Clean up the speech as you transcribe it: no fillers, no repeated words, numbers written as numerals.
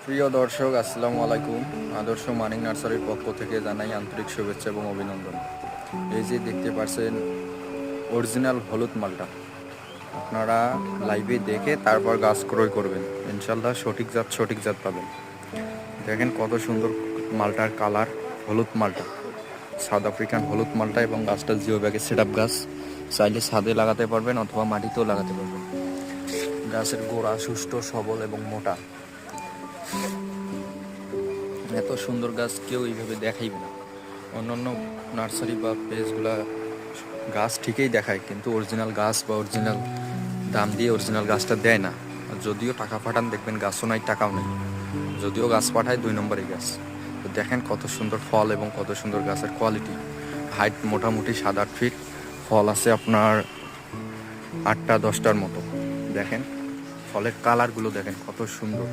প্রিয় দর্শক, আসসালামু আলাইকুম। আদর্শ মানিক নার্সারির পক্ষ থেকে জানাই আন্তরিক শুভেচ্ছা এবং অভিনন্দন। এই যে দেখতে পাচ্ছেন অরিজিনাল হলুদ মালটা, আপনারা লাইভে দেখে তারপর গাছ ক্রয় করবেন। ইনশাল্লাহ সঠিক জাত পাবেন। দেখেন কত সুন্দর মালটার কালার। হলুদ মালটা, সাউথ আফ্রিকান হলুদ মালটা, এবং গাছটা জিও ব্যাগের সেট আপ গাছ। চাইলে ছাদে লাগাতে পারবেন অথবা মাটিতেও লাগাতে পারবেন। গাছের গোড়া সুষ্ঠু, সবল এবং মোটা। এত সুন্দর গাছ কেউ এইভাবে দেখাইবে না। অন্যান্য নার্সারি বা পেজগুলা গাছ ঠিকই দেখায়, কিন্তু অরিজিনাল গাছ বা অরিজিনাল দাম দিয়ে অরিজিনাল গাছটা দেয় না। যদিও টাকা পাঠান, দেখবেন গাছও নাই, টাকাও নেই। যদিও গাছ পাঠায় 2 নম্বরই গাছ। তো দেখেন কত সুন্দর ফল এবং কত সুন্দর গাছের কোয়ালিটি। হাইট মোটামুটি 7-8 ফিট, ফল আছে আপনার 8টা 10টার মতো। দেখেন ফলের কালারগুলো দেখেন কত সুন্দর।